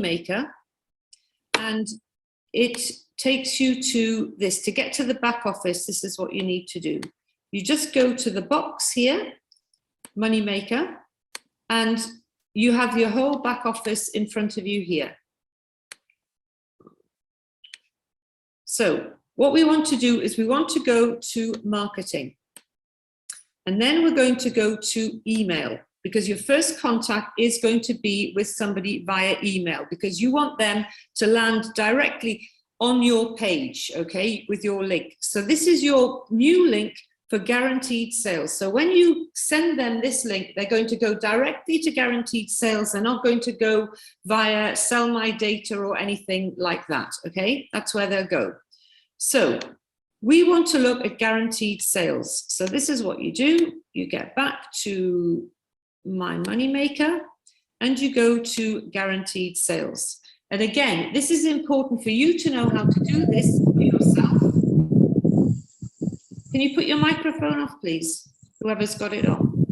Moneymaker, and it takes you to this. To get to the back office, this is what you need to do. You just go to the box here, Moneymaker, and you have your whole back office in front of you here. So what we want to do is we want to go to marketing. And then we're going to go to email, because your first contact is going to be with somebody via email, because you want them to land directly on your page, okay, with your link. So this is your new link for guaranteed sales. So when you send them this link, they're going to go directly to guaranteed sales. They're not going to go via sell my data or anything like that, okay? That's where they'll go. So we want to look at guaranteed sales. So this is what you do. You get back to My Moneymaker and you go to guaranteed sales. And again, this is important for you to know how to do this for yourself. Can you put your microphone off, please? Whoever's got it on.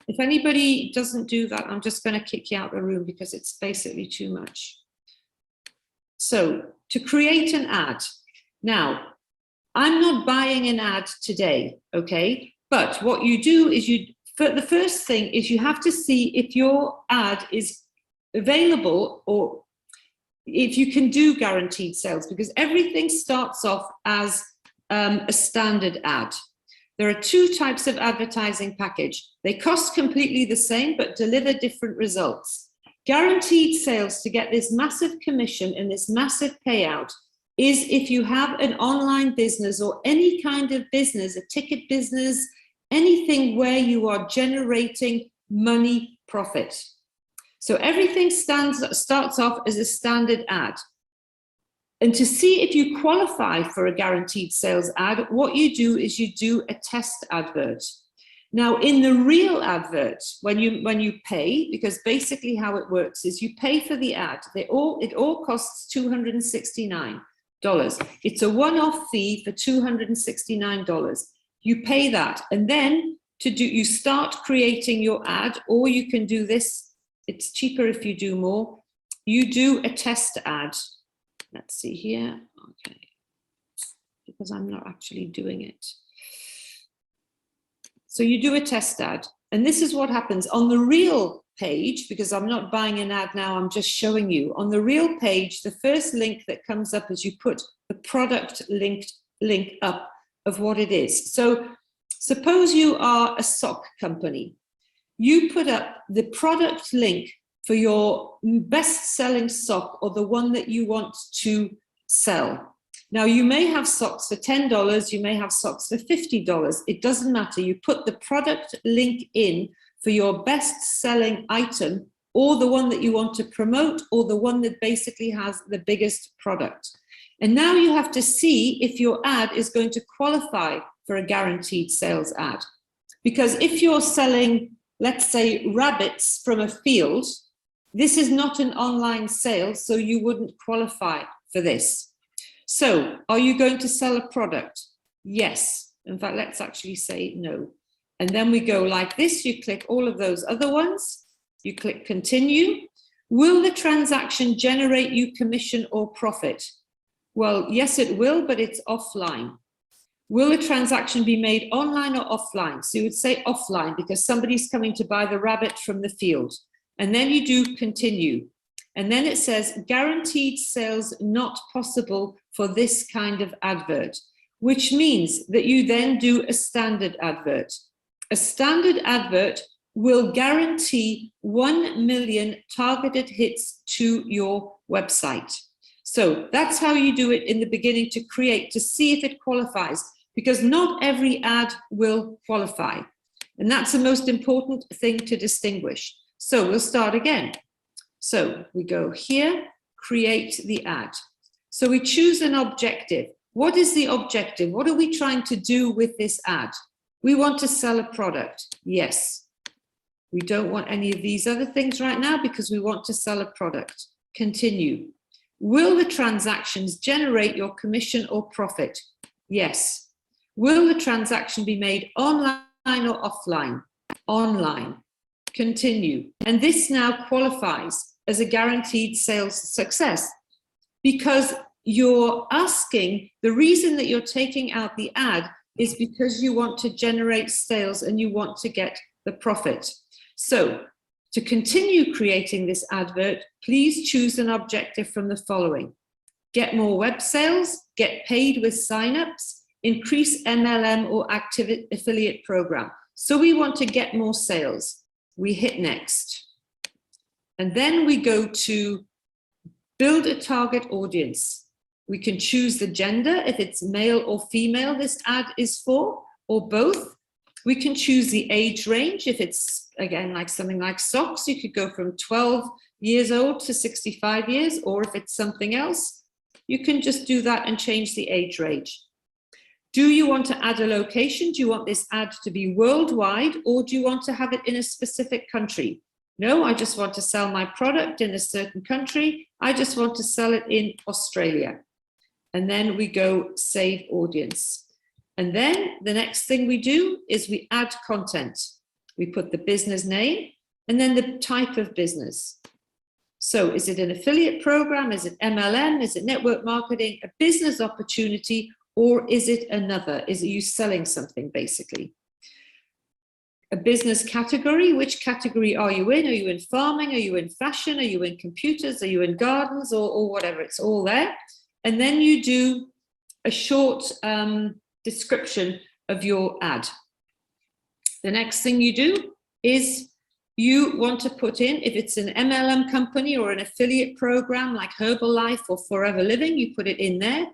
If anybody doesn't do that, I'm just going to kick you out of the room because it's basically too much. So to create an ad. Now, I'm not buying an ad today, okay? But what you do is the first thing is you have to see if your ad is available or if you can do guaranteed sales, because everything starts off as a standard ad. There are two types of advertising package. They cost completely the same, but deliver different results. Guaranteed sales, to get this massive commission and this massive payout, is if you have an online business or any kind of business, a ticket business, anything where you are generating money profit. So everything starts off as a standard ad. And to see if you qualify for a guaranteed sales ad, what you do is you do a test advert. Now, in the real advert, when you pay, because basically how it works is you pay for the ad. It all costs $269. It's a one-off fee for $269. You pay that, and then you start creating your ad, or you can do this. It's cheaper if you do more. You do a test ad. Let's see here. Okay, because I'm not actually doing it. So you do a test ad, and this is what happens on the real page, because I'm not buying an ad now, I'm just showing you. On the real page, the first link that comes up is you put the product link up of what it is. So suppose you are a sock company. You put up the product link for your best-selling sock or the one that you want to sell. Now, you may have socks for $10, you may have socks for $50. It doesn't matter. You put the product link in for your best-selling item, or the one that you want to promote, or the one that basically has the biggest product. And now you have to see if your ad is going to qualify for a guaranteed sales ad. Because if you're selling, let's say, rabbits from a field, this is not an online sale, so you wouldn't qualify for this. So are you going to sell a product? Yes. In fact, let's actually say no. And then we go like this. You click all of those other ones. You click continue. Will the transaction generate you commission or profit? Well, yes, it will, but it's offline. Will a transaction be made online or offline? So you would say offline, because somebody's coming to buy the rabbit from the field. And then you do continue. And then it says guaranteed sales not possible for this kind of advert, which means that you then do a standard advert. A standard advert will guarantee 1 million targeted hits to your website. So that's how you do it in the beginning, to create, to see if it qualifies, because not every ad will qualify. And that's the most important thing to distinguish. So we'll start again. So we go here, create the ad. So we choose an objective. What is the objective? What are we trying to do with this ad? We want to sell a product. Yes. We don't want any of these other things right now because we want to sell a product. Continue. Will the transactions generate your commission or profit? Yes. Will the transaction be made online or offline? Online. continue. And this now qualifies as a guaranteed sales success, because you're asking, the reason that you're taking out the ad is because you want to generate sales and you want to get the profit. So to continue creating this advert, please choose an objective from the following: get more web sales, get paid with signups, increase MLM or active affiliate program. So we want to get more sales. We hit next. And then we go to build a target audience. We can choose the gender, if it's male or female this ad is for, or both. We can choose the age range. If it's, again, like something like socks, you could go from 12 years old to 65 years, or if it's something else, you can just do that and change the age range. Do you want to add a location? Do you want this ad to be worldwide, or do you want to have it in a specific country? No, I just want to sell my product in a certain country. I just want to sell it in Australia. And then we go save audience. And then the next thing we do is we add content. We put the business name and then the type of business. So is it an affiliate program? Is it MLM? Is it network marketing? A business opportunity? Or is it another? Is it you selling something basically? A business category, which category are you in? Are you in farming? Are you in fashion? Are you in computers? Are you in gardens or whatever? It's all there. And then you do a short description of your ad. The next thing you do is you want to put in, if it's an MLM company or an affiliate program like Herbalife or Forever Living, you put it in there.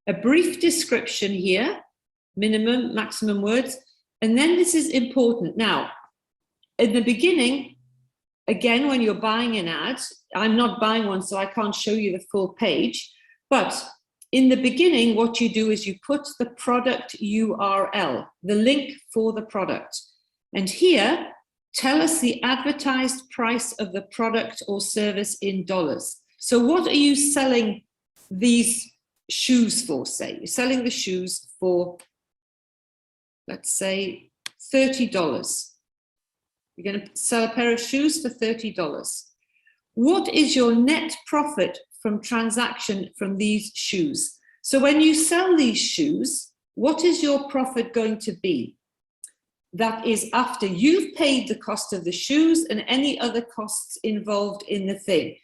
A brief description here, minimum, maximum words. And then this is important. Now, in the beginning, again, when you're buying an ad, I'm not buying one, so I can't show you the full page. But in the beginning, what you do is you put the product URL, the link for the product. And here, tell us the advertised price of the product or service in dollars. So what are you selling these shoes for, say? You're selling the shoes for, let's say, $30. You're going to sell a pair of shoes for $30. What is your net profit from transaction from these shoes? So when you sell these shoes, what is your profit going to be? That is after you've paid the cost of the shoes and any other costs involved in the thing,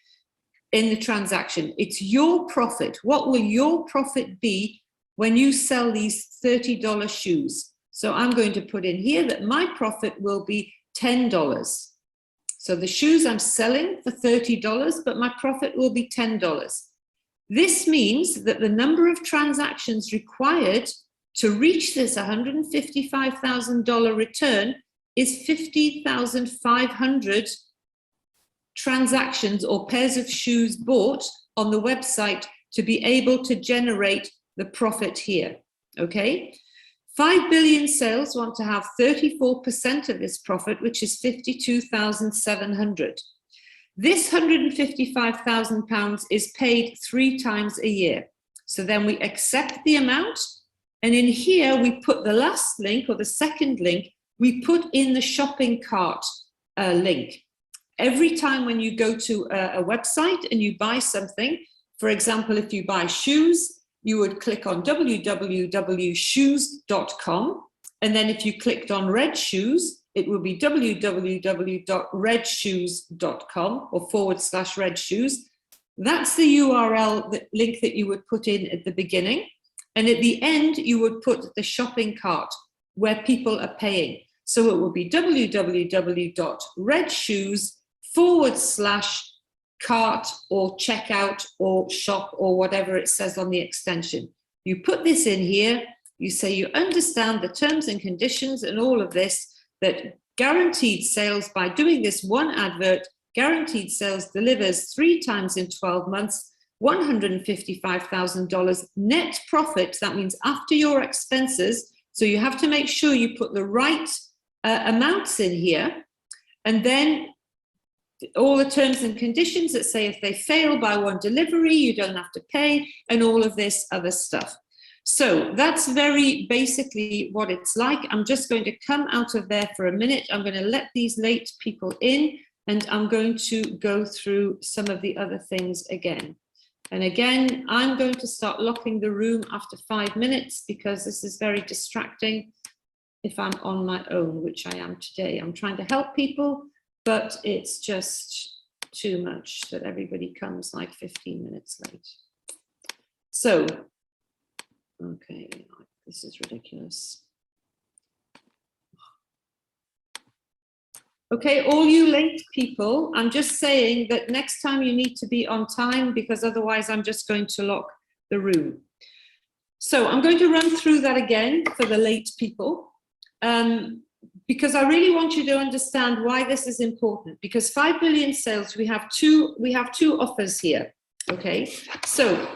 in the transaction. It's your profit. What will your profit be when you sell these $30 shoes? So I'm going to put in here that my profit will be $10. So the shoes I'm selling for $30, but my profit will be $10. This means that the number of transactions required to reach this $155,000 return is 50,500 transactions or pairs of shoes bought on the website to be able to generate the profit here, okay? 5 billion sales want to have 34% of this profit, which is 52,700. This £155,000 is paid 3 times a year. So then we accept the amount, and in here we put the last link or the second link, we put in the shopping cart link. Every time when you go to a website and you buy something, for example, if you buy shoes, you would click on www.shoes.com. And then if you clicked on red shoes, it will be www.redshoes.com or /red shoes. That's the URL, the link that you would put in at the beginning. And at the end, you would put the shopping cart where people are paying. So it will be www.redshoes/cart or checkout or shop or whatever it says on the extension. You put this in here, you say you understand the terms and conditions and all of this, that guaranteed sales, by doing this one advert, guaranteed sales delivers 3 times in 12 months, $155,000 net profit. That means after your expenses. So you have to make sure you put the right amounts in here. And then all the terms and conditions that say if they fail by one delivery, you don't have to pay, and all of this other stuff. So that's very basically what it's like. I'm just going to come out of there for a minute. I'm going to let these late people in, and I'm going to go through some of the other things again. And again, I'm going to start locking the room after 5 minutes because this is very distracting if I'm on my own, which I am today. I'm trying to help people, but it's just too much that everybody comes like 15 minutes late. So, okay, this is ridiculous. Okay, all you late people, I'm just saying that next time you need to be on time because otherwise I'm just going to lock the room. So I'm going to run through that again for the late people because I really want you to understand why this is important. Because 5 billion sales, we have two offers here. Okay, so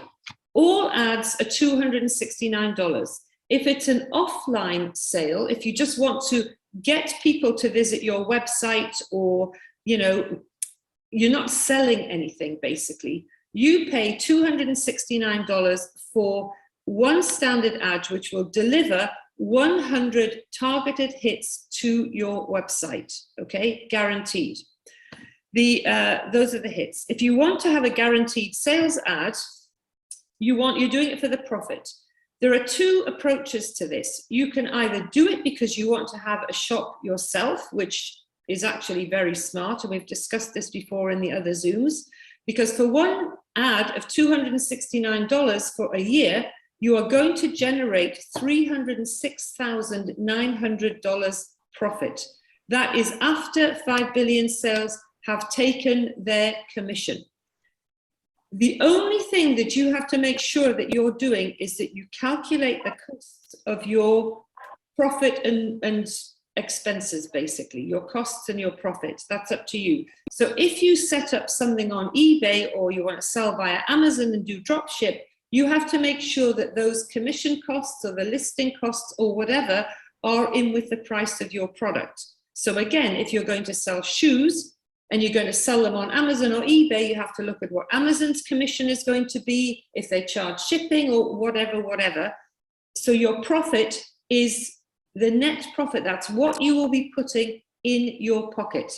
all ads are $269. If it's an offline sale, if you just want to get people to visit your website, or you're not selling anything, basically, you pay $269 for one standard ad which will deliver 100 targeted hits to your website. Okay, guaranteed. Those are the hits. If you want to have a guaranteed sales ad, you're doing it for the profit. There are two approaches to this. You can either do it because you want to have a shop yourself, which is actually very smart, and we've discussed this before in the other Zooms, because for one ad of $269 for a year, you are going to generate $306,900 profit. That is after 5 billion sales have taken their commission. The only thing that you have to make sure that you're doing is that you calculate the costs of your profit and expenses, basically, your costs and your profits. That's up to you. So if you set up something on eBay or you want to sell via Amazon and do drop ship, you have to make sure that those commission costs or the listing costs or whatever are in with the price of your product. So again, if you're going to sell shoes, and you're going to sell them on Amazon or eBay, you have to look at what Amazon's commission is going to be, if they charge shipping or whatever. So your profit is the net profit. That's what you will be putting in your pocket.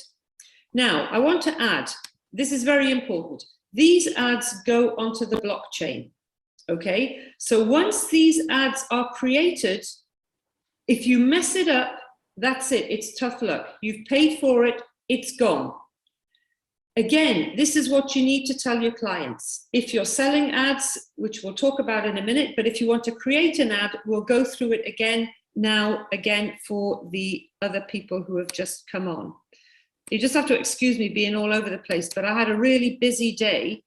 Now, I want to add, this is very important. These ads go onto the blockchain, okay? So once these ads are created, if you mess it up, that's it. It's tough luck. You've paid for it. It's gone. Again, this is what you need to tell your clients. If you're selling ads, which we'll talk about in a minute, but if you want to create an ad, we'll go through it again for the other people who have just come on. You just have to excuse me being all over the place, but I had a really busy day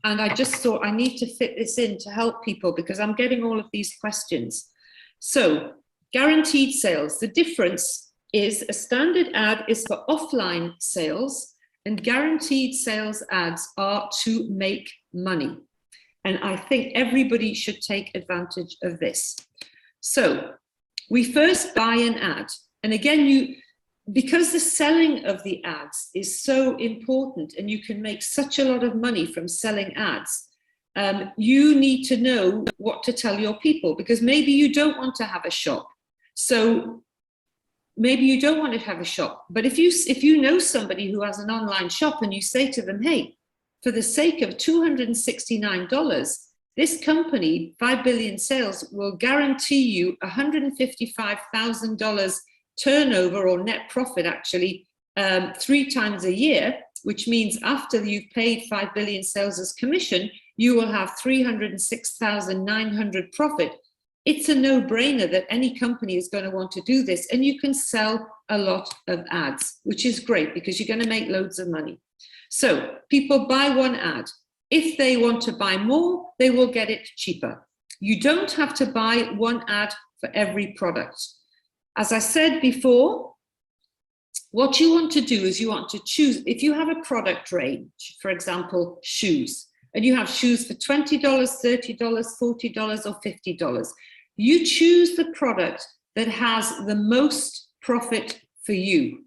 and I just thought I need to fit this in to help people because I'm getting all of these questions. So, guaranteed sales. The difference is a standard ad is for offline sales, and guaranteed sales ads are to make money. And I think everybody should take advantage of this. So we first buy an ad. And again, because the selling of the ads is so important and you can make such a lot of money from selling ads, you need to know what to tell your people, because maybe you don't want to have a shop. So maybe you don't want to have a shop, but if you know somebody who has an online shop and you say to them, hey, for the sake of $269, this company, 5 billion sales, will guarantee you $155,000 turnover or net profit, actually, 3 times a year, which means after you've paid 5 billion sales as commission, you will have $306,900 profit. It's a no-brainer that any company is going to want to do this, and you can sell a lot of ads, which is great because you're going to make loads of money. So people buy one ad. If they want to buy more, they will get it cheaper. You don't have to buy one ad for every product. As I said before, what you want to do is you want to choose, if you have a product range, for example, shoes, and you have shoes for $20, $30, $40, or $50, you choose the product that has the most profit for you.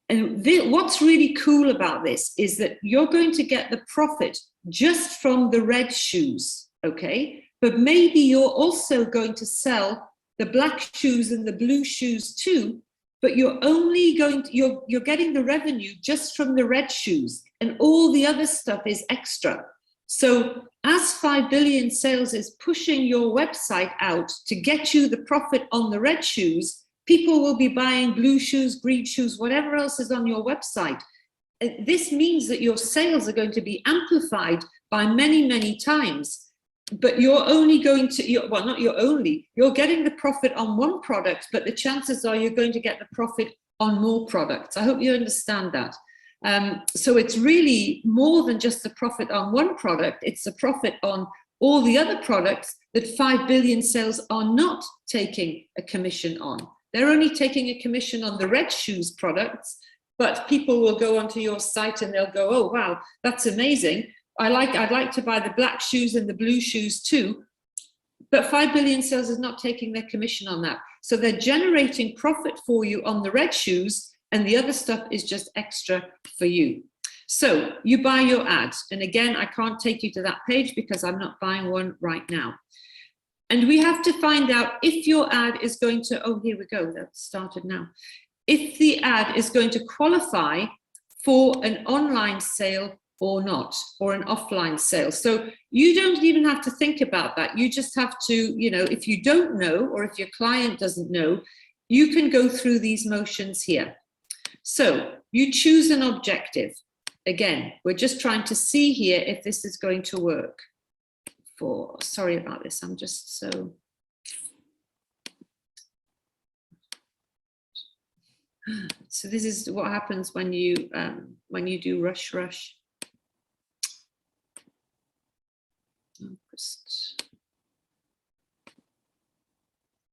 And what's really cool about this is that you're going to get the profit just from the red shoes, okay? but maybe you're also going to sell the black shoes and the blue shoes too, but you're only you're getting the revenue just from the red shoes, and all the other stuff is extra. So as 5 billion sales is pushing your website out to get you the profit on the red shoes, people will be buying blue shoes, green shoes, whatever else is on your website. This means that your sales are going to be amplified by many, many times, but you're only going to, well, not you're only, you're getting the profit on one product, but the chances are you're going to get the profit on more products. I hope you understand that. So it's really more than just the profit on one product, it's the profit on all the other products that 5 billion sales are not taking a commission on. They're only taking a commission on the red shoes products, but people will go onto your site and they'll go, oh, wow, that's amazing. I'd like to buy the black shoes and the blue shoes too. But 5 billion sales is not taking their commission on that. So they're generating profit for you on the red shoes, and the other stuff is just extra for you. So you buy your ad. And again, I can't take you to that page because I'm not buying one right now. And we have to find out if your ad is going to, oh, here we go, that started now. If the ad is going to qualify for an online sale or not, or an offline sale. So you don't even have to think about that. You just have to, you know, if you don't know, or if your client doesn't know, you can go through these motions here. So you choose an objective. Again, we're just trying to see here if this is going to work. Sorry about this, I'm just so. So this is what happens when you do rush.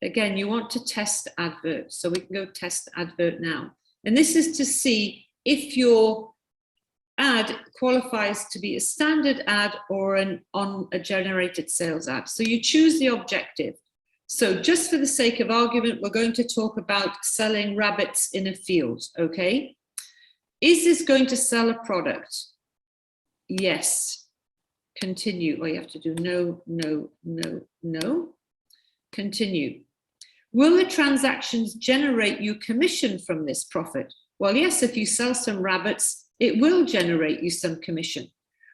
Again, you want to test advert, so we can go test advert now. And this is to see if your ad qualifies to be a standard ad or on a generated sales ad. So you choose the objective. So just for the sake of argument, we're going to talk about selling rabbits in a field, okay? Is this going to sell a product? Yes. Continue. Well, you have to do no. Continue. Will the transactions generate you commission from this profit? Well, yes, if you sell some rabbits, it will generate you some commission.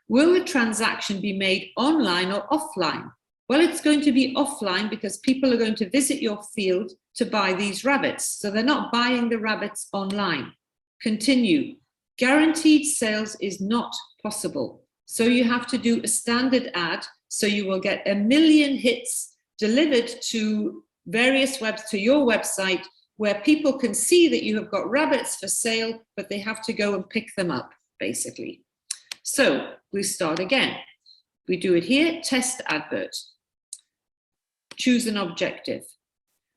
Will the transaction be made online or offline? Well, it's going to be offline because people are going to visit your field to buy these rabbits. So they're not buying the rabbits online. Continue. Guaranteed sales is not possible. So you have to do a standard ad. So you will get 1 million hits delivered to various webs, to your website, where people can see that you have got rabbits for sale, but they have to go and pick them up, basically. So we start again. We do it here, test advert. Choose an objective.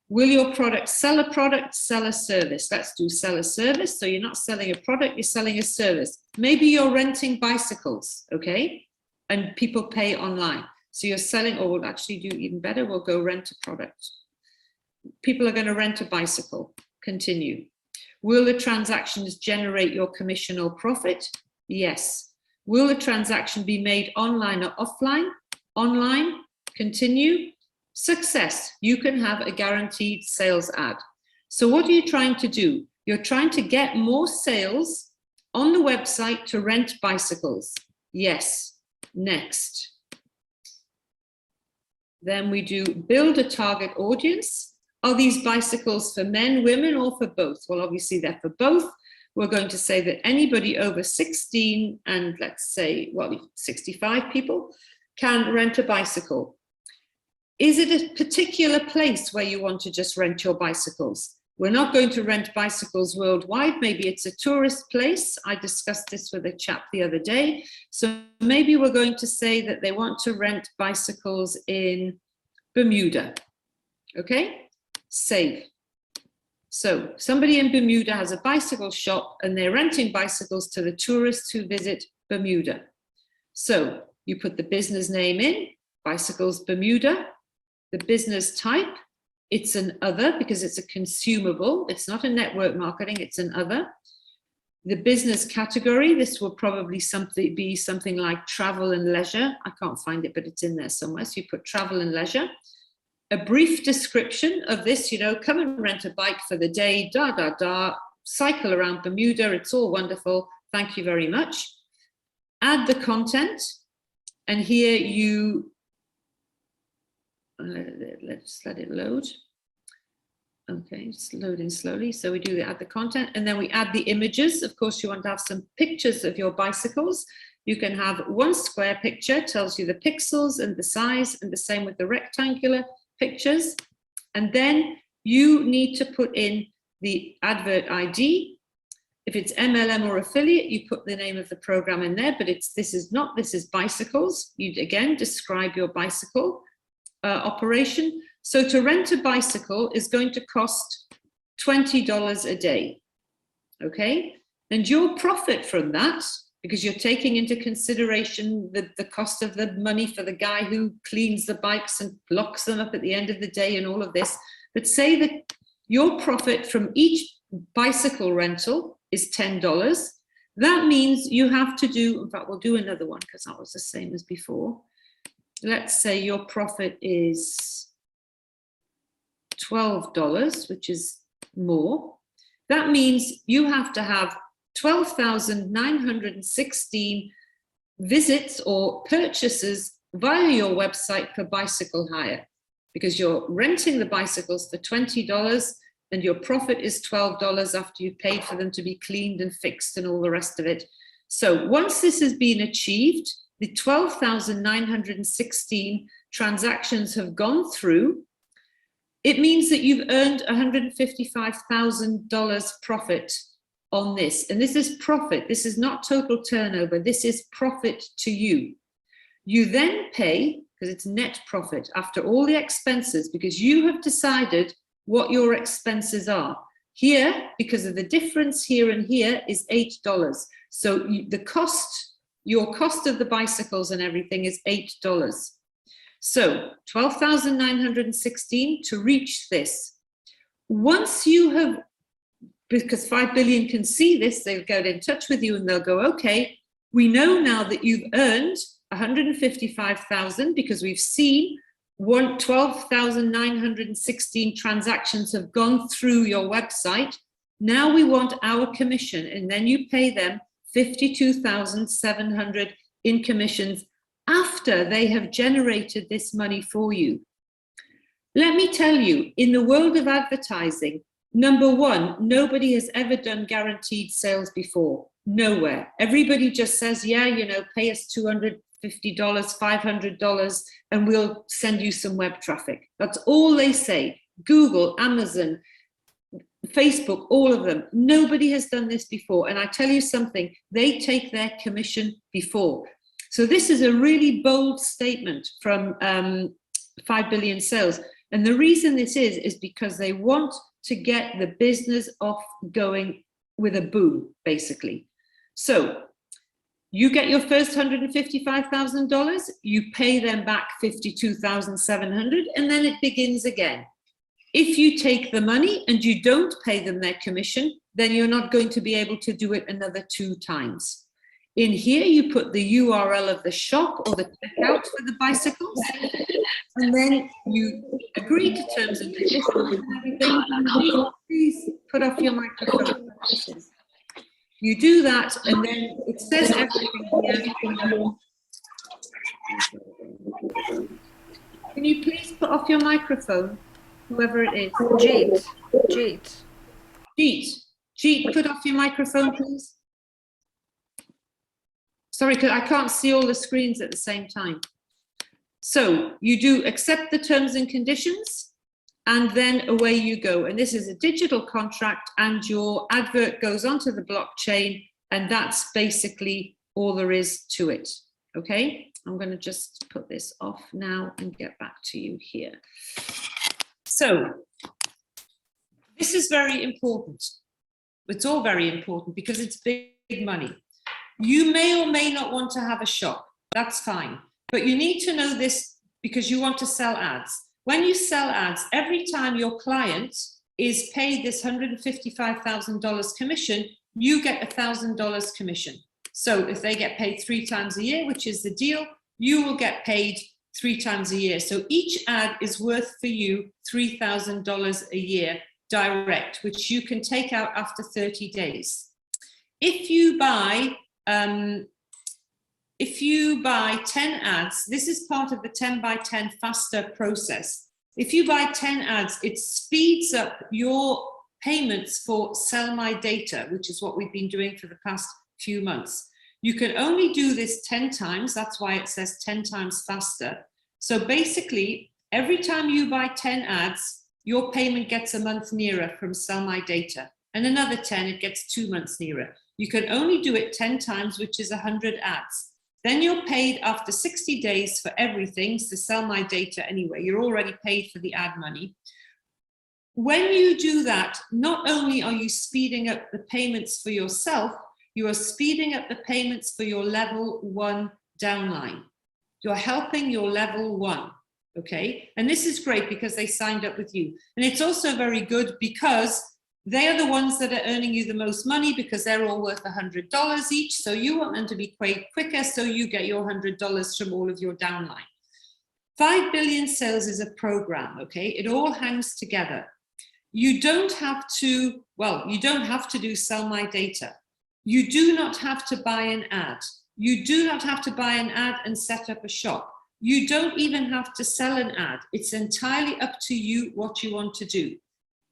Will your product sell a product, sell a service? Let's do sell a service. So you're not selling a product, you're selling a service. Maybe you're renting bicycles, okay? And people pay online. So you're selling, or we'll actually do even better, we'll go rent a product. People are going to rent a bicycle. Continue. Will the transactions generate your commission or profit? Yes. Will the transaction be made online or offline? Online. Continue. Success. You can have a guaranteed sales ad. So what are you trying to do? You're trying to get more sales on the website to rent bicycles. Yes. Next. Then we do build a target audience. Are these bicycles for men, women, or for both? Well, obviously they're for both. We're going to say that anybody over 16 and let's say, well, 65 people can rent a bicycle. Is it a particular place where you want to just rent your bicycles? We're not going to rent bicycles worldwide. Maybe it's a tourist place. I discussed this with a chap the other day. So maybe we're going to say that they want to rent bicycles in Bermuda. Okay? Save. So somebody in Bermuda has a bicycle shop and they're renting bicycles to the tourists who visit Bermuda. So you put the business name in, Bicycles Bermuda, the business type, it's an other because it's a consumable, it's not a network marketing, it's an other. the business category. This will probably be something like travel and leisure. I can't find it, but it's in there somewhere. So you put travel and leisure. A brief description of this, you know, come and rent a bike for the day, cycle around Bermuda, it's all wonderful, thank you very much. Add the content, and here you, let's let it load. Okay, it's loading slowly. So we do add the content, and then we add the images. Of course, you want to have some pictures of your bicycles. You can have one square picture, tells you the pixels and the size, and the same with the rectangular pictures. And then you need to put in the advert ID. If it's MLM or affiliate, you put the name of the program in there, but this is bicycles. You again describe your bicycle operation. So to rent a bicycle is going to cost $20 a day, okay? And your profit from that, because you're taking into consideration the cost of the money for the guy who cleans the bikes and locks them up at the end of the day and all of this, but say that your profit from each bicycle rental is $10. That means you have to do, in fact, we'll do another one because that was the same as before. Let's say your profit is $12, which is more. That means you have to have 12,916 visits or purchases via your website for bicycle hire, because you're renting the bicycles for $20 and your profit is $12 after you've paid for them to be cleaned and fixed and all the rest of it. So once this has been achieved, the 12,916 transactions have gone through, it means that you've earned $155,000 profit on this. And this is profit. This is not total turnover. This is profit to you. You then pay, because it's net profit, after all the expenses, because you have decided what your expenses are. Here, because of the difference here and here, is $8. So the cost, your cost of the bicycles and everything is $8. So 12,916 to reach this. Once you have, because 5 billion can see this, they'll get in touch with you and they'll go, okay, we know now that you've earned 155,000 because we've seen 12,916 transactions have gone through your website. Now we want our commission, and then you pay them 52,700 in commissions after they have generated this money for you. Let me tell you, in the world of advertising, number one, nobody has ever done guaranteed sales before. Nowhere. Everybody just says, yeah, you know, pay us $250, $500, and we'll send you some web traffic. That's all they say. Google, Amazon, Facebook, all of them. Nobody has done this before. And I tell you something, they take their commission before. So this is a really bold statement from 5 billion sales. And the reason this is because they want to get the business off going with a boom, basically. So you get your first $155,000, you pay them back $52,700, and then it begins again. If you take the money and you don't pay them their commission, then you're not going to be able to do it another 2 times. In here, you put the URL of the shop or the checkout for the bicycles, and then you agree to terms and conditions and everything. Please put off your microphone. You do that, and then it says everything here. Can you please put off your microphone, whoever it is? Jeet, put off your microphone, please. Sorry, because I can't see all the screens at the same time. So you do accept the terms and conditions, and then away you go. And this is a digital contract, and your advert goes onto the blockchain, and that's basically all there is to it. Okay, I'm going to just put this off now and get back to you here. So this is very important. It's all very important because it's big money. You may or may not want to have a shop. That's fine. But you need to know this because you want to sell ads. When you sell ads, every time your client is paid this $155,000 commission, you get $1,000 commission. So if they get paid 3 times a year, which is the deal, you will get paid 3 times a year. So each ad is worth for you $3,000 a year direct, which you can take out after 30 days. If you buy 10 ads, this is part of the 10 by 10 faster process. If you buy 10 ads, it speeds up your payments for Sell My Data, which is what we've been doing for the past few months. You can only do this 10 times. That's why it says 10 times faster. So basically, every time you buy 10 ads, your payment gets a month nearer from Sell My Data. And another 10, it gets 2 months nearer. You can only do it 10 times, which is 100 ads. Then you're paid after 60 days for everything, so Sell My Data anyway. You're already paid for the ad money. When you do that, not only are you speeding up the payments for yourself, you are speeding up the payments for your level 1 downline. You're helping your level 1, okay? And this is great because they signed up with you. And it's also very good because they are the ones that are earning you the most money because they're all worth $100 each. So you want them to be paid quicker, so you get your $100 from all of your downline. 5 billion sales is a program, okay? It all hangs together. You don't have to, well, you don't have to do Sell My Data. You do not have to buy an ad. You do not have to buy an ad and set up a shop. You don't even have to sell an ad. It's entirely up to you what you want to do.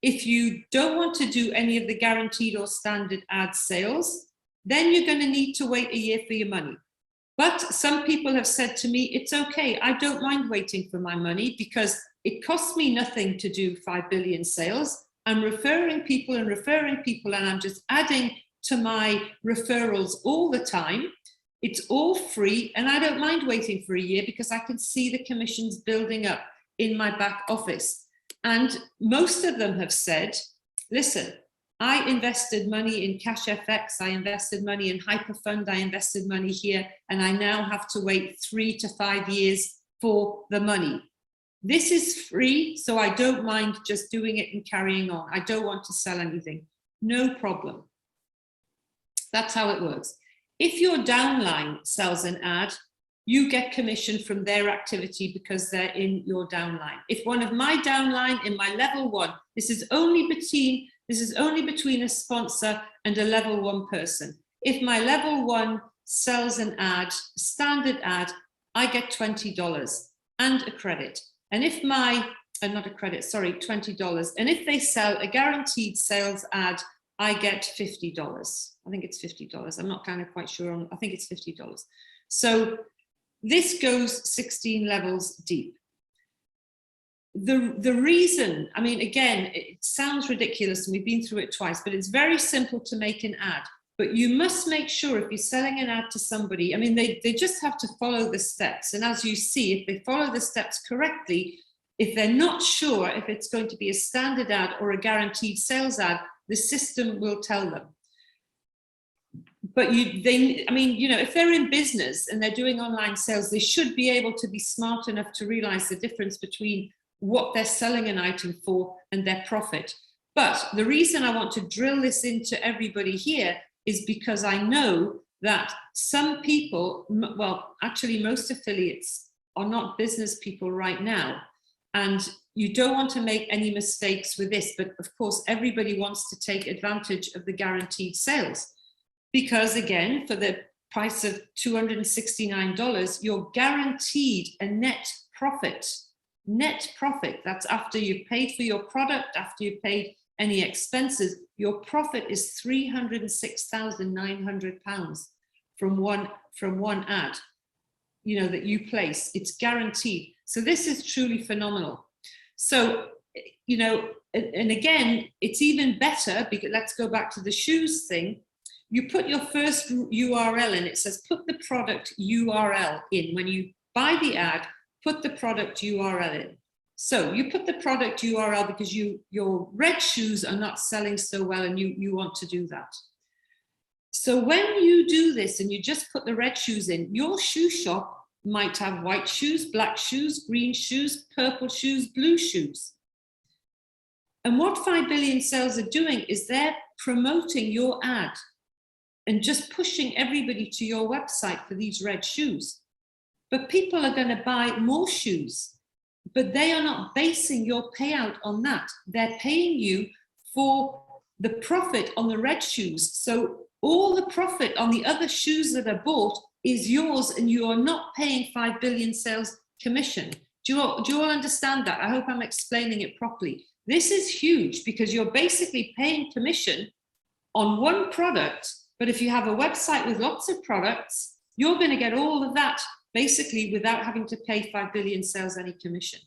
If you don't want to do any of the guaranteed or standard ad sales, then you're going to need to wait a year for your money. But some people have said to me, it's okay, I don't mind waiting for my money because it costs me nothing to do 5 billion sales. I'm referring people and I'm just adding to my referrals all the time. It's all free and I don't mind waiting for a year because I can see the commissions building up in my back office. And most of them have said, listen, I invested money in Cash FX, I invested money in Hyperfund, I invested money here, and I now have to wait 3 to 5 years for the money. This is free, so I don't mind just doing it and carrying on. I don't want to sell anything. No problem. That's how it works. If your downline sells an ad, you get commission from their activity because they're in your downline. If one of my downline in my level 1, this is only between a sponsor and a level 1 person. If my level 1 sells an ad, standard ad, I get $20 and a credit. And if my, not a credit, sorry, $20. And if they sell a guaranteed sales ad, I get $50. I think it's $50. I'm not kind of quite sure. I think it's $50. So this goes 16 levels deep. The reason, I mean, again, it sounds ridiculous and we've been through it twice, but it's very simple to make an ad. But you must make sure if you're selling an ad to somebody, I mean, they just have to follow the steps. And as you see, if they follow the steps correctly, if they're not sure if it's going to be a standard ad or a guaranteed sales ad, the system will tell them. But if they're in business and they're doing online sales, they should be able to be smart enough to realize the difference between what they're selling an item for and their profit. But the reason I want to drill this into everybody here is because I know that some people, well, actually most affiliates are not business people right now. And you don't want to make any mistakes with this, but of course, everybody wants to take advantage of the guaranteed sales. Because again, for the price of $269, you're guaranteed a net profit. Net profit, that's after you've paid for your product, after you've paid any expenses, your profit is £306,900 from one ad, that you place. It's guaranteed. So this is truly phenomenal. So, and again, it's even better because let's go back to the shoes thing. You put your first URL in, it says put the product URL in. When you buy the ad, put the product URL in. So you put the product URL because your red shoes are not selling so well and you want to do that. So when you do this and you just put the red shoes in, your shoe shop might have white shoes, black shoes, green shoes, purple shoes, blue shoes. And what 5 billion sales are doing is they're promoting your ad. and just pushing everybody to your website for these red shoes. But people are going to buy more shoes, but they are not basing your payout on that. They're paying you for the profit on the red shoes. So all the profit on the other shoes that are bought is yours, and you are not paying 5 billion sales commission. Do you all understand that? I hope I'm explaining it properly. This is huge because you're basically paying commission on one product, but if you have a website with lots of products, you're going to get all of that basically without having to pay 5 billion sales any commission.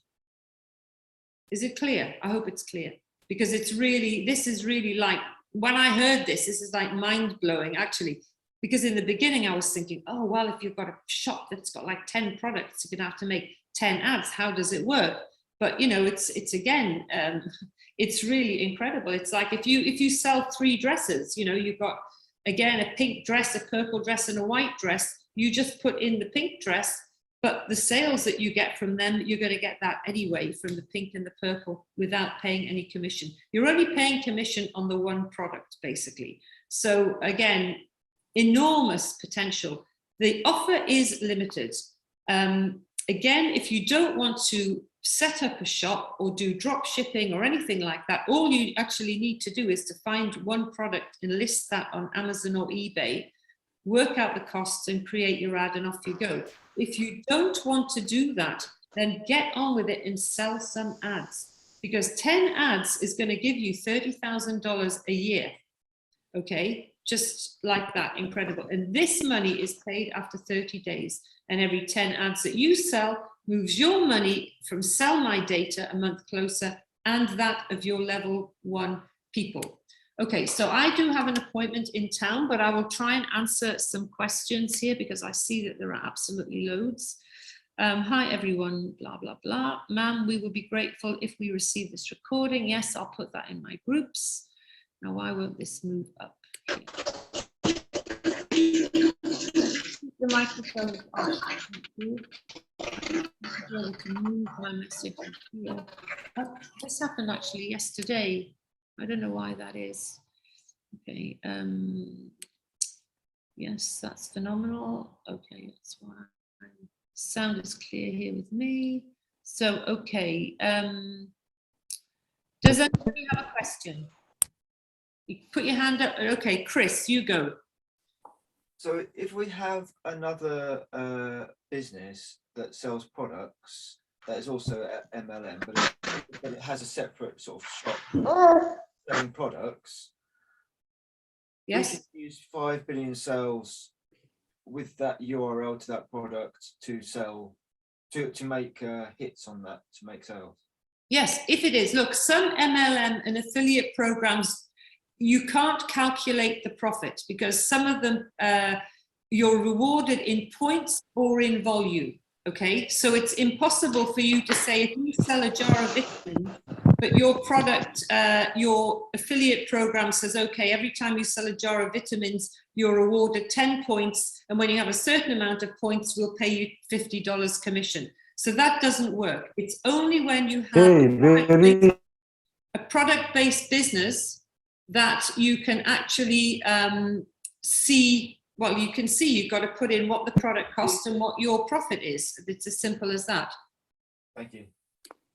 Is it clear? I hope it's clear, because it's really, this is really like, when I heard this is like mind-blowing actually, because in the beginning I was thinking, oh, well, if you've got a shop that's got like 10 products, you're gonna have to make 10 ads. How does it work? But you know, it's again, it's really incredible. It's like if you sell 3 dresses, you know, you've got again a pink dress, a purple dress, and a white dress. You just put in the pink dress, but the sales that you get from them, you're going to get that anyway from the pink and the purple without paying any commission. You're only paying commission on the one product, basically. So again, enormous potential. The offer is limited. Again, if you don't want to set up a shop or do drop shipping or anything like that, all you actually need to do is to find one product and list that on Amazon or eBay, work out the costs and create your ad, and off you go. If you don't want to do that, then get on with it and sell some ads, because 10 ads is going to give you $30,000 a year. Okay, just like that, incredible. And this money is paid after 30 days. And every 10 ads that you sell moves your money from sell my data a month closer and that of your level 1 people. Okay, so I do have an appointment in town, but I will try and answer some questions here because I see that there are absolutely loads. Hi everyone, blah, blah, blah. Ma'am, we would be grateful if we receive this recording. Yes, I'll put that in my groups. Now, why won't this move up? The microphone is off. I'm to move my message here. This happened actually yesterday. I don't know why that is. Okay. Yes, that's phenomenal. Okay, that's why. Sound is clear here with me. So, okay. Does anybody have a question? You put your hand up. Okay, Chris, you go. So if we have another business that sells products that is also MLM, but it has a separate sort of shop selling products, yes, we could use 5 billion sales with that URL to that product to sell, to make hits on that, to make sales. Yes, if it is. Look, some MLM and affiliate programs, you can't calculate the profit because some of them you're rewarded in points or in volume. Okay, so it's impossible for you to say if you sell a jar of vitamins, but your product, your affiliate program says, okay, every time you sell a jar of vitamins, you're awarded 10 points. And when you have a certain amount of points, we'll pay you $50 commission. So that doesn't work. It's only when you have a product-based business that you can actually see. Well, you can see you've got to put in what the product costs and what your profit is. It's as simple as that. Thank you.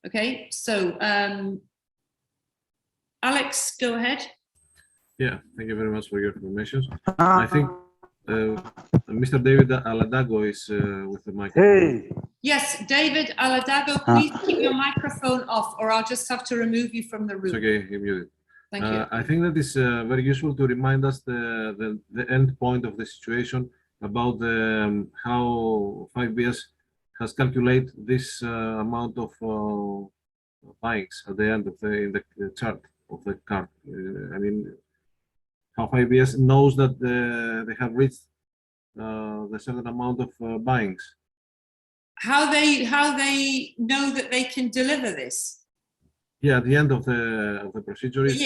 Okay, so Alex, go ahead. Yeah, thank you very much for your information. I think Mr. David Aladago is with the microphone. Hey. Yes, David Aladago, please keep your microphone off or I'll just have to remove you from the room. It's okay, you muted. Thank you. I think that is very useful to remind us the end point of the situation about how 5BS has calculated this amount of buyings at the end of the chart of the card. I mean, how 5BS knows that they have reached the certain amount of buyings. How they know that they can deliver this? Yeah, at the end of the procedure is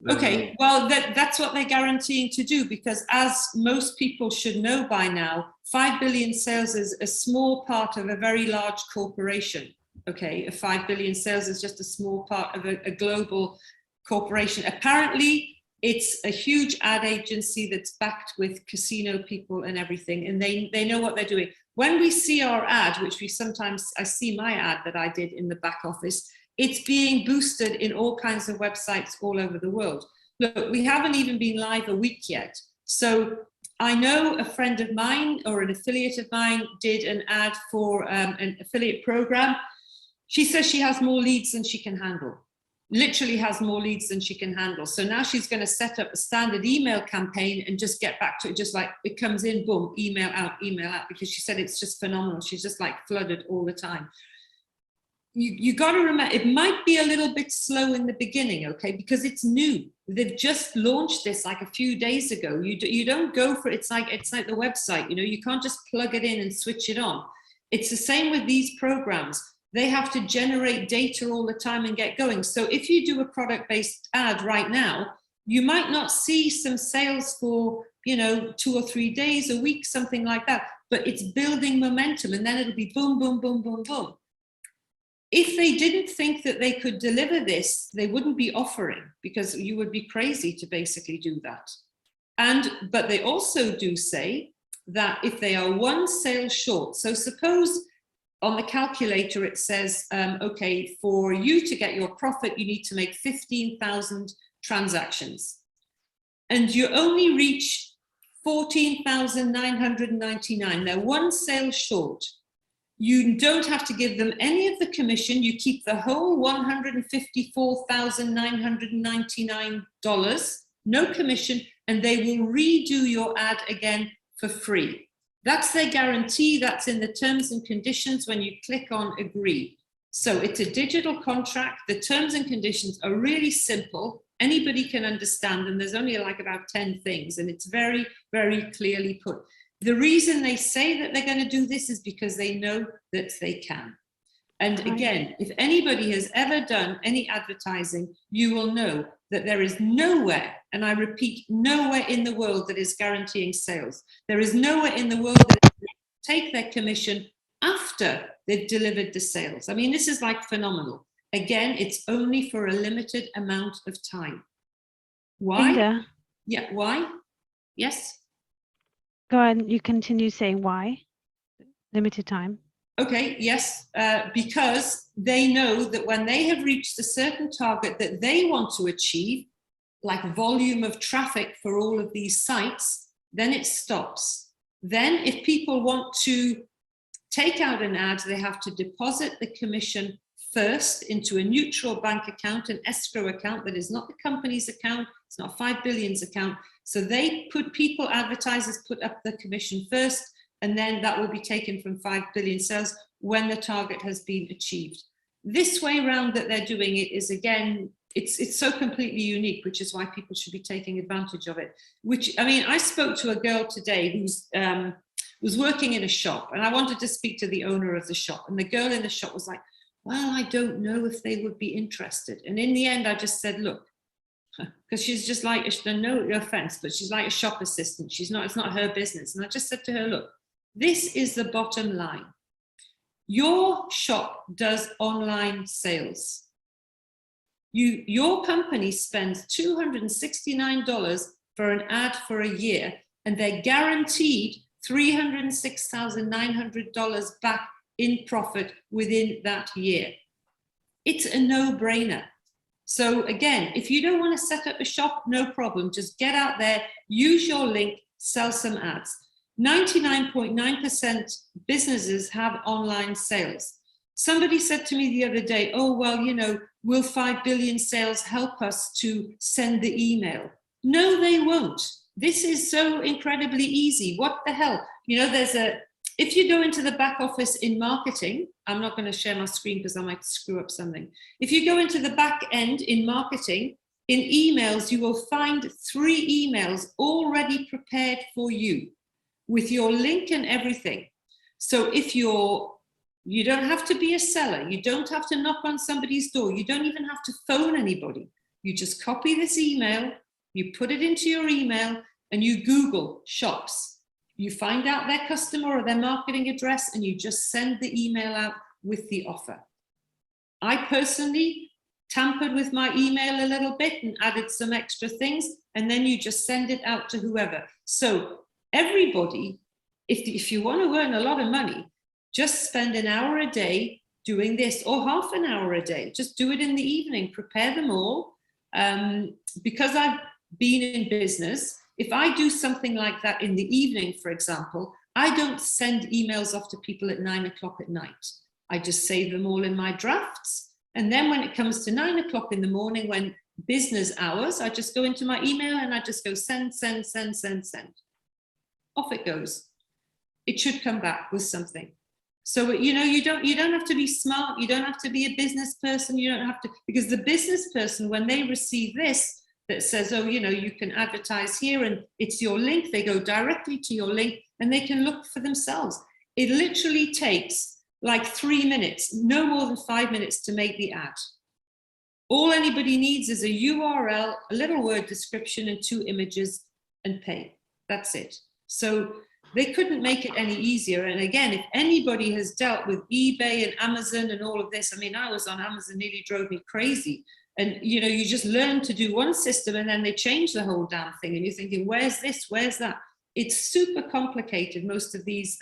okay, well that's what they're guaranteeing to do, because as most people should know by now, 5 billion sales is a small part of a very large corporation. Okay, 5 billion sales is just a small part of a global corporation. Apparently It's a huge ad agency that's backed with casino people and everything, and they know what they're doing. When we see our ad, which we sometimes, I see my ad that I did in the back office, it's being boosted in all kinds of websites all over the world. Look, we haven't even been live a week yet. So I know a friend of mine or an affiliate of mine did an ad for an affiliate program. She says she has more leads than she can handle. Literally has more leads than she can handle. So now she's going to set up a standard email campaign and just get back to it, just like it comes in, boom, email out, because she said it's just phenomenal. She's just like flooded all the time. You got to remember, it might be a little bit slow in the beginning, okay, because it's new. They've just launched this like a few days ago. You don't go for it's like the website, you know, you can't just plug it in and switch it on. It's the same with these programs. They have to generate data all the time and get going. So if you do a product-based ad right now, you might not see some sales for, you know, 2 or 3 days, a week, something like that, but it's building momentum, and then it'll be boom, boom, boom, boom, boom. If they didn't think that they could deliver this, they wouldn't be offering, because you would be crazy to basically do that. But they also do say that if they are one sale short, so suppose on the calculator it says, okay, for you to get your profit, you need to make 15,000 transactions, and you only reach 14,999. They're one sale short. You don't have to give them any of the commission. You keep the whole $154,999, no commission, and they will redo your ad again for free. That's their guarantee. That's in the terms and conditions when you click on agree. So it's a digital contract. The terms and conditions are really simple. Anybody can understand them. There's only like about 10 things, and it's very, very clearly put. The reason they say that they're going to do this is because they know that they can. And again, if anybody has ever done any advertising, you will know that there is nowhere, and I repeat, nowhere in the world that is guaranteeing sales. There is nowhere in the world that take their commission after they've delivered the sales. I mean, this is like phenomenal. Again, it's only for a limited amount of time. Why? Inger. Yeah, why? Yes? Go on, you continue saying why. Limited time. Okay, yes, because they know that when they have reached a certain target that they want to achieve, like volume of traffic for all of these sites, then it stops. Then if people want to take out an ad, they have to deposit the commission first into a neutral bank account, an escrow account that is not the company's account, it's not 5 Billion's account. So they advertisers put up the commission first, and then that will be taken from 5 billion sales when the target has been achieved. This way around that they're doing it is, again, it's so completely unique, which is why people should be taking advantage of it. Which, I mean, I spoke to a girl today who's was working in a shop, and I wanted to speak to the owner of the shop, and the girl in the shop was like, well, I don't know if they would be interested. And in the end, I just said, look, because she's just like, no offense, but she's like a shop assistant. She's not, it's not her business. And I just said to her, look, this is the bottom line. Your shop does online sales. Your company spends $269 for an ad for a year, and they're guaranteed $306,900 back in profit within that year. It's a no-brainer. So again, if you don't want to set up a shop, no problem. Just get out there, use your link, sell some ads. 99.9% businesses have online sales. Somebody said to me the other day, oh, well, you know, will 5 billion sales help us to send the email? No, they won't. This is so incredibly easy. What the hell? You know, if you go into the back office in marketing, I'm not going to share my screen because I might screw up something. If you go into the back end in marketing, in emails, you will find 3 emails already prepared for you with your link and everything. So if you don't have to be a seller, you don't have to knock on somebody's door, you don't even have to phone anybody. You just copy this email, you put it into your email, and you Google shops. You find out their customer or their marketing address, and you just send the email out with the offer. I personally tampered with my email a little bit and added some extra things, and then you just send it out to whoever. So everybody, if you want to earn a lot of money, just spend an hour a day doing this, or half an hour a day. Just do it in the evening, prepare them all. Because I've been in business, if I do something like that in the evening, for example, I don't send emails off to people at 9 o'clock at night. I just save them all in my drafts. And then when it comes to 9 o'clock in the morning, when business hours, I just go into my email and I just go send, send, send, send, send. Off it goes. It should come back with something. So, you know, you don't have to be smart. You don't have to be a business person. You don't have to, because the business person, when they receive this, that says, oh, you know, you can advertise here and it's your link, they go directly to your link and they can look for themselves. It literally takes like 3 minutes, no more than 5 minutes to make the ad. All anybody needs is a URL, a little word description and 2 images and pay. That's it. So they couldn't make it any easier. And again, if anybody has dealt with eBay and Amazon and all of this, I mean, I was on Amazon, nearly drove me crazy. And, you know, you just learn to do one system and then they change the whole damn thing. And you're thinking, where's this? Where's that? It's super complicated, most of these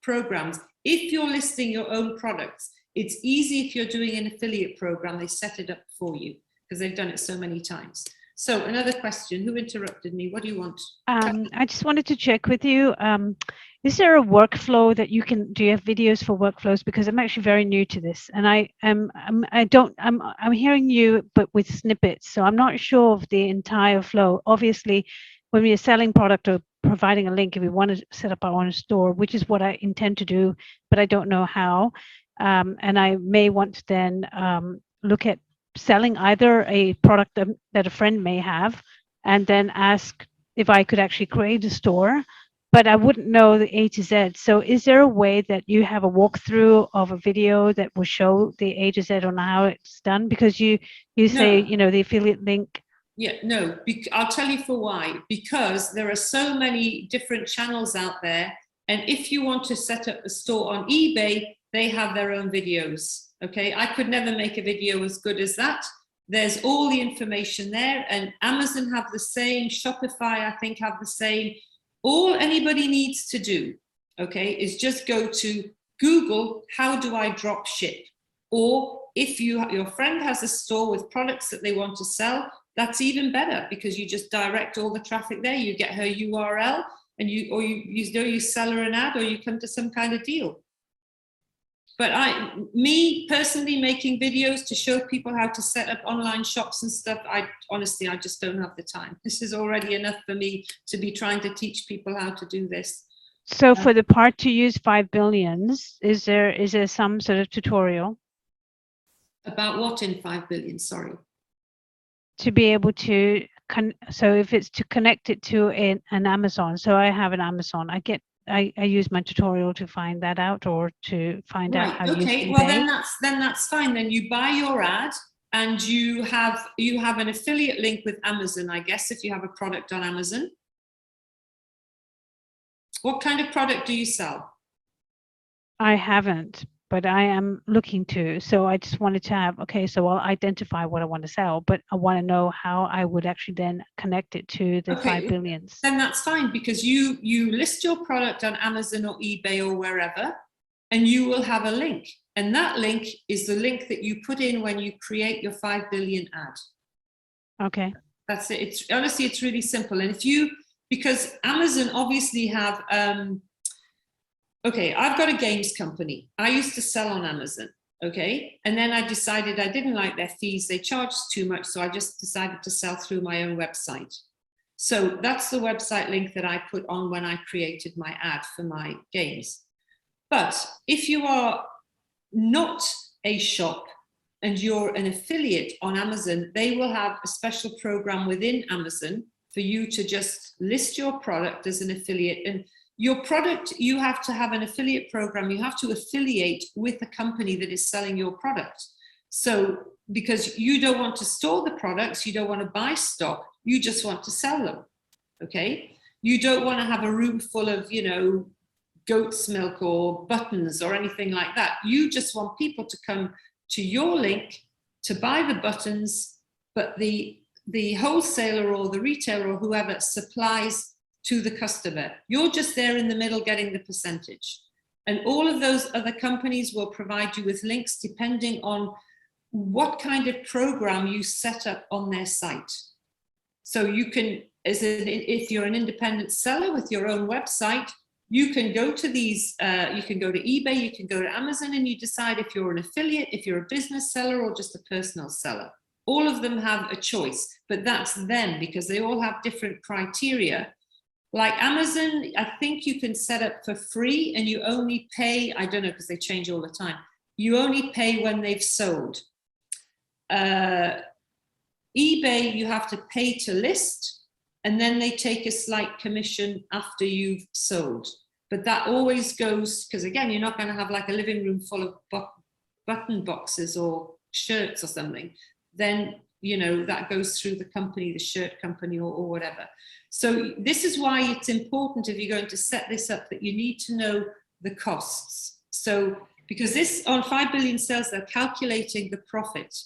programs. If you're listing your own products, it's easy if you're doing an affiliate program, they set it up for you because they've done it so many times. So another question, who interrupted me? What do you want? I just wanted to check with you. Is there a workflow that you can, do you have videos for workflows? Because I'm actually very new to this and I'm hearing you, but with snippets. So I'm not sure of the entire flow. Obviously, when we are selling product or providing a link, if we want to set up our own store, which is what I intend to do, but I don't know how. And I may want to then look at selling either a product that a friend may have and then ask if I could actually create a store, but I wouldn't know the A to Z. So is there a way that you have a walkthrough of a video that will show the A to Z on how it's done? Because you say, you know, the affiliate link. Yeah, no, I'll tell you for why. Because there are so many different channels out there. And if you want to set up a store on eBay, they have their own videos. Okay, I could never make a video as good as that. There's all the information there, and Amazon have the same, Shopify, I think, have the same. All anybody needs to do, okay, is just go to Google, how do I drop ship? Or if your friend has a store with products that they want to sell, that's even better because you just direct all the traffic there. You get her URL and you sell her an ad or you come to some kind of deal. But me personally making videos to show people how to set up online shops and stuff, honestly, I just don't have the time. This is already enough for me to be trying to teach people how to do this. So for the part to use 5 billions, is there some sort of tutorial? About what in 5 billion, sorry? To be able to, so if it's to connect it to an Amazon, so I have an Amazon, I use my tutorial to find that out or to find out how to use eBay. Well then that's fine. Then you buy your ad and you have an affiliate link with Amazon, I guess, if you have a product on Amazon. What kind of product do you sell? I haven't, but I am looking to. So I just wanted to have, okay, so I'll identify what I want to sell, but I want to know how I would actually then connect it to the 5 billions. Then that's fine because you list your product on Amazon or eBay or wherever, and you will have a link. And that link is the link that you put in when you create your 5 billion ad. Okay. That's it. Honestly, it's really simple. And because Amazon obviously have, okay, I've got a games company. I used to sell on Amazon, okay? And then I decided I didn't like their fees. They charged too much, so I just decided to sell through my own website. So that's the website link that I put on when I created my ad for my games. But if you are not a shop and you're an affiliate on Amazon, they will have a special program within Amazon for you to just list your product as an affiliate. And your product, you have to have an affiliate program. You have to affiliate with the company that is selling your product. So because you don't want to store the products, you don't want to buy stock, you just want to sell them, okay? You don't want to have a room full of, you know, goat's milk or buttons or anything like that. You just want people to come to your link to buy the buttons, but the wholesaler or the retailer or whoever supplies to the customer. You're just there in the middle getting the percentage. And all of those other companies will provide you with links depending on what kind of program you set up on their site. So you can, if you're an independent seller with your own website, you can go to these, you can go to eBay, you can go to Amazon, and you decide if you're an affiliate, if you're a business seller or just a personal seller. All of them have a choice, but that's them because they all have different criteria. Like Amazon, I think you can set up for free and you only pay, I don't know because they change all the time, you only pay when they've sold. eBay, you have to pay to list, and then they take a slight commission after you've sold. But that always goes, because again, you're not going to have like a living room full of button boxes or shirts or something. Then, you know, that goes through the company, the shirt company or whatever. So this is why it's important if you're going to set this up that you need to know the costs. So, because this on 5 billion sales, they're calculating the profit.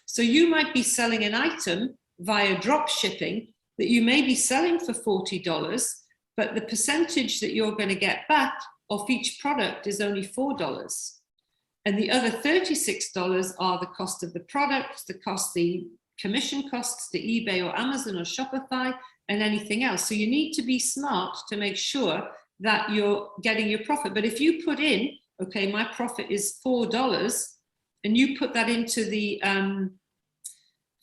So you might be selling an item via drop shipping that you may be selling for $40, but the percentage that you're going to get back off each product is only $4. And the other $36 are the cost of the product, the commission costs to eBay or Amazon or Shopify and anything else. So you need to be smart to make sure that you're getting your profit. But if you put in, okay, my profit is $4, and you put that into the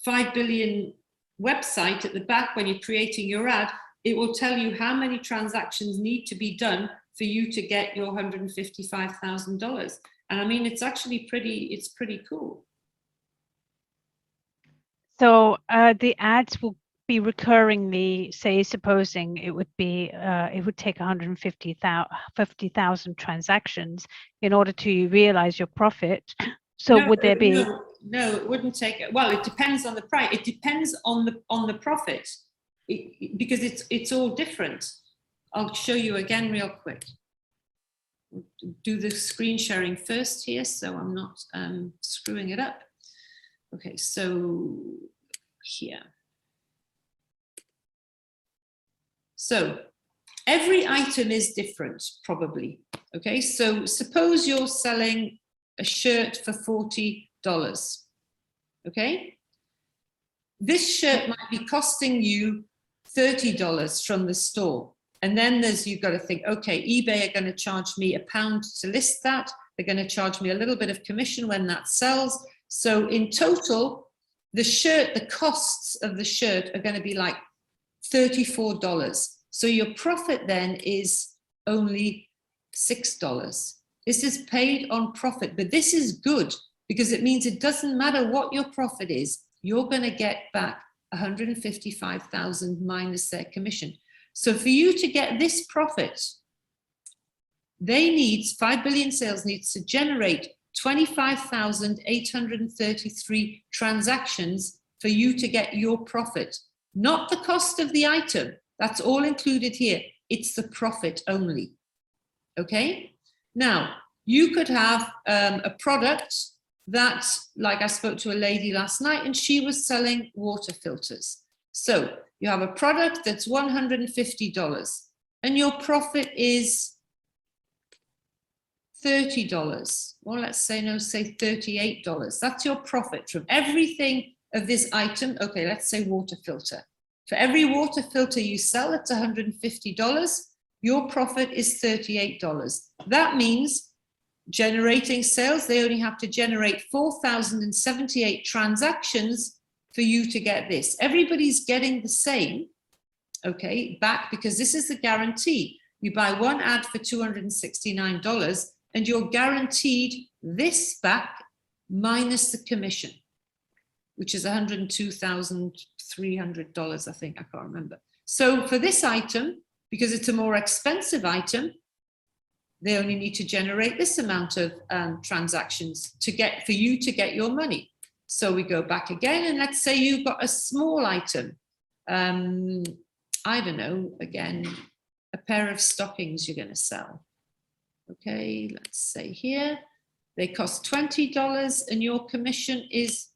5 billion website at the back when you're creating your ad, it will tell you how many transactions need to be done for you to get your $155,000. And I mean, it's actually pretty cool. So the ads will be recurringly, say, supposing it would be, it would take 150,000 transactions in order to realize your profit. So no, would there be? No, it wouldn't take it. Well, it depends on the price. It depends on the profit because it's all different. I'll show you again real quick. Do the screen sharing first here, so I'm not screwing it up. Okay, so here. So every item is different, probably. Okay, so suppose you're selling a shirt for $40. Okay, this shirt might be costing you $30 from the store. And then you've got to think, okay, eBay are going to charge me £1 to list that. They're going to charge me a little bit of commission when that sells. So in total, the costs of the shirt are going to be like $34. So your profit then is only $6. This is paid on profit, but this is good because it means it doesn't matter what your profit is, you're going to get back 155,000 minus their commission. So for you to get this profit, 5 billion sales needs to generate 25,833 transactions for you to get your profit, not the cost of the item. That's all included here. It's the profit only. Okay. Now you could have a product that, like I spoke to a lady last night and she was selling water filters. So you have a product that's $150 and your profit is $30. Well, let's say, no, say $38. That's your profit from everything of this item. Okay, let's say water filter. For every water filter you sell, it's $150. Your profit is $38. That means generating sales, they only have to generate 4,078 transactions for you to get this. Everybody's getting the same, okay, back because this is the guarantee. You buy one ad for $269 and you're guaranteed this back minus the commission, which is $102,300, I think, I can't remember. So for this item, because it's a more expensive item, they only need to generate this amount of transactions for you to get your money. So we go back again, and let's say you've got a small item. I don't know, again, a pair of stockings you're going to sell. Okay, let's say here, they cost $20 and your commission is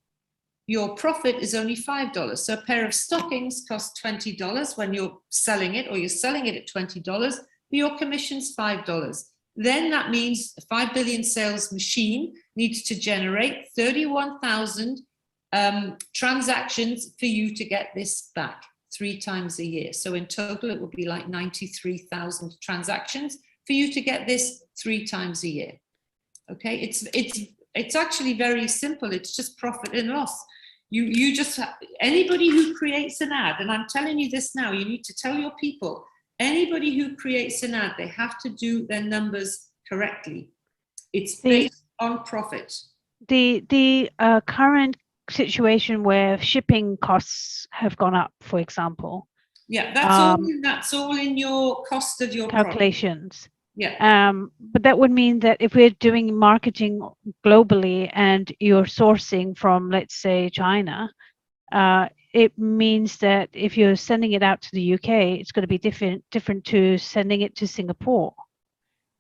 your profit is only $5. So a pair of stockings costs $20 when you're selling it, or you're selling it at $20, but your commission's $5. Then that means a 5 billion sales machine needs to generate 31,000 transactions for you to get this back 3 times a year. So in total, it will be like 93,000 transactions for you to get this 3 times a year. Okay, it's actually very simple. It's just profit and loss. You just, anybody who creates an ad, and I'm telling you this now, you need to tell your people, anybody who creates an ad, they have to do their numbers correctly. It's based on profit. The current situation where shipping costs have gone up, for example. Yeah, that's all in your cost of your calculations. Product. Yeah. But that would mean that if we're doing marketing globally and you're sourcing from, let's say, China, it means that if you're sending it out to the UK, it's going to be different to sending it to Singapore.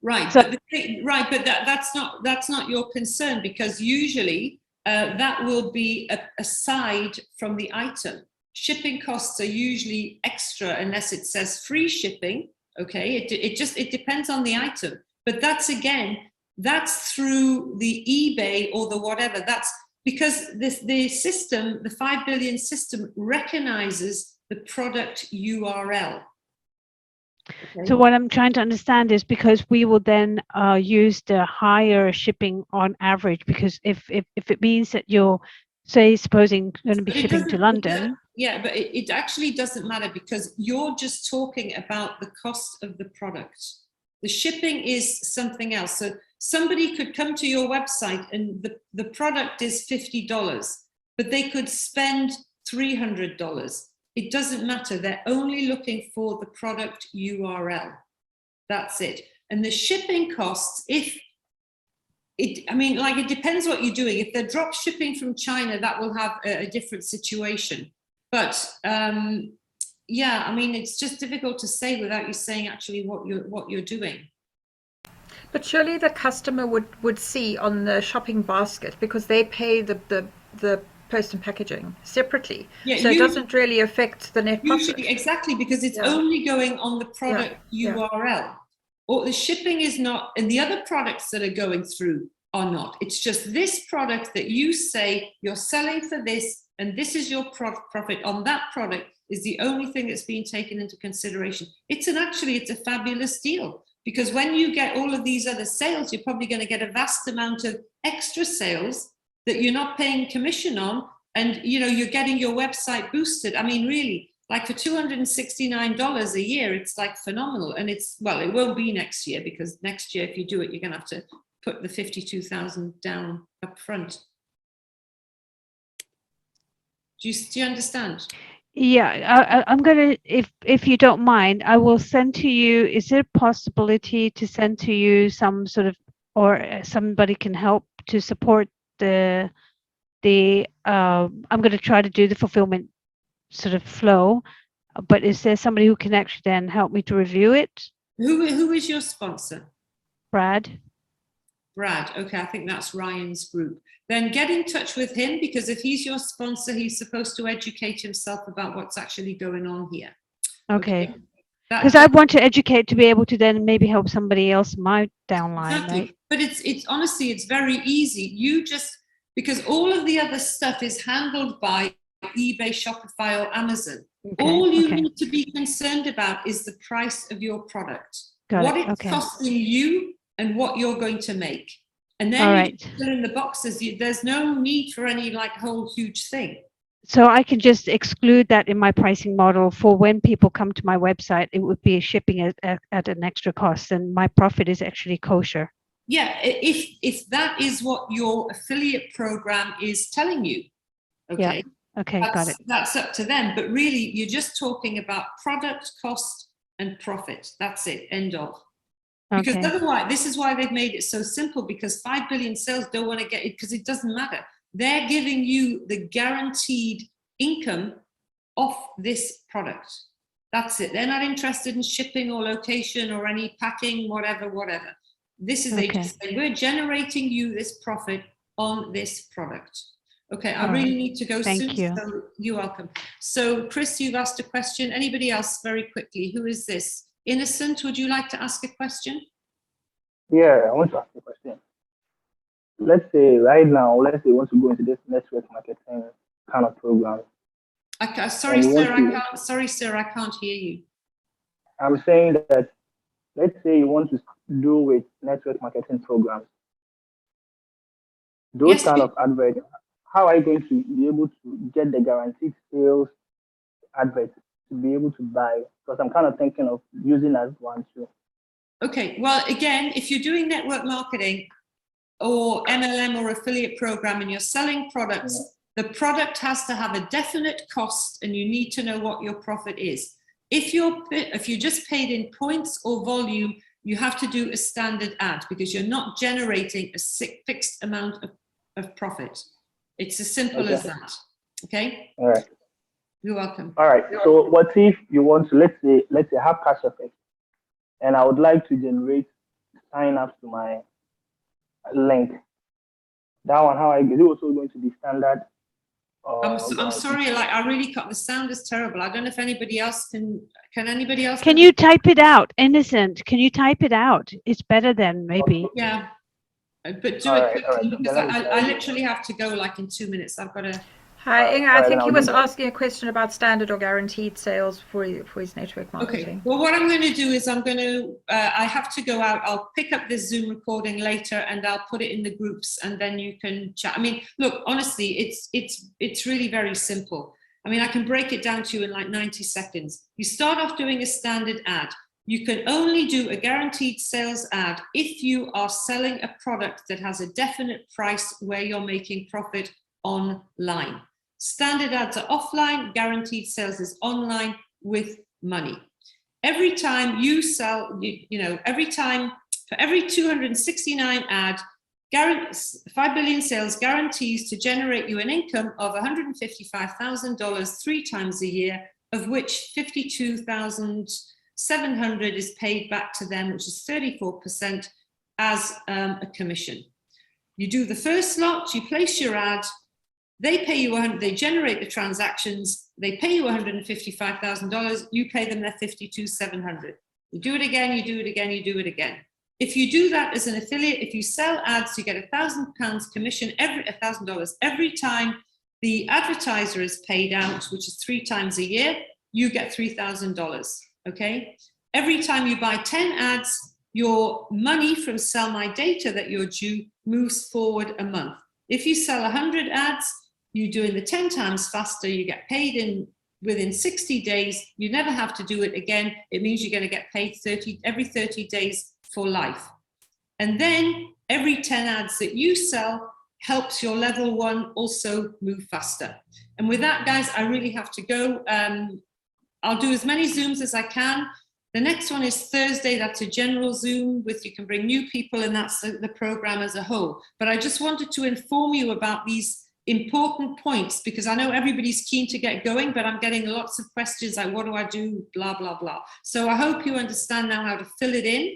Right, so, but that's not your concern, because usually that will be aside from the item. Shipping costs are usually extra unless it says free shipping. Okay, it depends on the item, but that's through the eBay or the whatever. That's because the system, the 5 billion system, recognizes the product URL. Okay. So what I'm trying to understand is, because we will then use the higher shipping on average, because if it means that you're, say, supposing going to be shipping to London. Yeah, but it actually doesn't matter, because you're just talking about the cost of the product. The shipping is something else. So somebody could come to your website and the product is $50, but they could spend $300. It doesn't matter. They're only looking for the product URL. That's it. And the shipping costs, it depends what you're doing. If they're drop shipping from China, that will have a different situation. But yeah, I mean, it's just difficult to say without you saying actually what you're doing. But surely the customer would see on the shopping basket, because they pay the post and packaging separately. Yeah, so it doesn't really affect the net profit. Usually, exactly, because it's only going on the product URL. Or the shipping is not, and the other products that are going through are not. It's just this product that you say you're selling for this, and this is your profit on that product is the only thing that's being taken into consideration. It's a fabulous deal, because when you get all of these other sales, you're probably going to get a vast amount of extra sales that you're not paying commission on, and you're getting your website boosted. I mean, really, like for $269 a year, it's like phenomenal. And it won't be next year, because next year, if you do it, you're going to have to put the 52,000 down up front. Do you understand? Yeah, I'm gonna, if you don't mind, I will send to you. Is there a possibility to send to you some sort of, or somebody can help to support the I'm going to try to do the fulfillment sort of flow, but is there somebody who can actually then help me to review it? Who is your sponsor? Brad, okay, I think that's Ryan's group. Then get in touch with him, because if he's your sponsor, he's supposed to educate himself about what's actually going on here. Okay. Because I want to educate to be able to then maybe help somebody else in my downline. Exactly. Right? But it's honestly, it's very easy. Because all of the other stuff is handled by eBay, Shopify, or Amazon. Okay, all you need to be concerned about is the price of your product. What it's costing you and what you're going to make. And then you fill in the boxes. There's no need for any whole huge thing. So I can just exclude that in my pricing model for when people come to my website. It would be shipping at an extra cost, and my profit is actually kosher. Yeah, if that is what your affiliate program is telling you, okay. Yeah. Okay, got it. That's up to them. But really, you're just talking about product, cost, and profit. That's it. End of. Because otherwise, this is why they've made it so simple, because 5 billion sales don't want to get it, because it doesn't matter. They're giving you the guaranteed income off this product. That's it. They're not interested in shipping or location or any packing, whatever. This is, they just say, we're generating you this profit on this product. Okay, I really need to go Thank soon. you. So you're welcome. So Chris, you've asked a question. Anybody else very quickly? Who is this? Innocent, would you like to ask a question? Yeah, I want to ask a question. Let's say right now, let's say you want to go into this network marketing kind of program. Sorry, sir, I can't hear you. I'm saying that, let's say you want to do with network marketing programs. Those kind of adverts, how are you going to be able to get the guaranteed sales adverts to be able to buy? Because I'm kind of thinking of using as one too. Okay, well, again, if you're doing network marketing or MLM or affiliate program and you're selling products, the product has to have a definite cost and you need to know what your profit is. If you're just paid in points or volume, you have to do a standard ad because you're not generating a fixed amount of profit. It's as simple as that. Okay? All right. You're welcome. All right. So what if you want to, let's say have cash effect, and I would like to generate sign-ups to my link. That one, how is it also going to be standard? I'm sorry, like I really can't. The sound is terrible. I don't know if anybody else can anybody else? Can you type it out, Innocent? Can you type it out? It's better then, maybe. Yeah, but do it quickly because I literally have to go like in 2 minutes. I've got to. Hi, Inger. I think he was asking a question about standard or guaranteed sales for his network marketing. Okay. Well, what I'm going to do is I have to go out. I'll pick up this Zoom recording later and I'll put it in the groups and then you can chat. I mean, look, honestly, it's really very simple. I mean, I can break it down to you in like 90 seconds. You start off doing a standard ad. You can only do a guaranteed sales ad if you are selling a product that has a definite price where you're making profit online. Standard ads are offline, guaranteed sales is online with money. Every time you sell, for every 269 ad, 5 billion sales guarantees to generate you an income of $155,000 3 times a year, of which 52,700 is paid back to them, which is 34% as a commission. You do the first lot, you place your ad, they pay you they generate the transactions, they pay you $155,000, you pay them their $52,700. You do it again, you do it again, you do it again. If you do that as an affiliate, if you sell ads, you get £1,000 commission, $1,000 every time the advertiser is paid out, which is 3 times a year, you get $3,000, okay? Every time you buy 10 ads, your money from Sell My Data that you're due moves forward a month. If you sell 100 ads, you're doing the 10 times faster, you get paid within 60 days, you never have to do it again. It means you're going to get paid every 30 days for life. And then every 10 ads that you sell helps your level 1 also move faster. And with that, guys, I really have to go. I'll do as many Zooms as I can. The next one is Thursday. That's a general Zoom you can bring new people, and that's the program as a whole. But I just wanted to inform you about these important points because I know everybody's keen to get going, but I'm getting lots of questions like, what do I do? Blah, blah, blah. So I hope you understand now how to fill it in.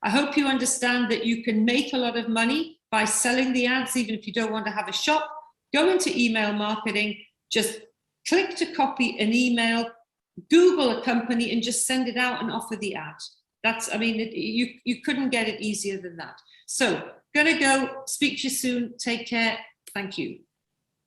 I hope you understand that you can make a lot of money by selling the ads, even if you don't want to have a shop. Go into email marketing, just click to copy an email, Google a company and just send it out and offer the ad. You couldn't get it easier than that. So, gonna go, speak to you soon, take care, thank you.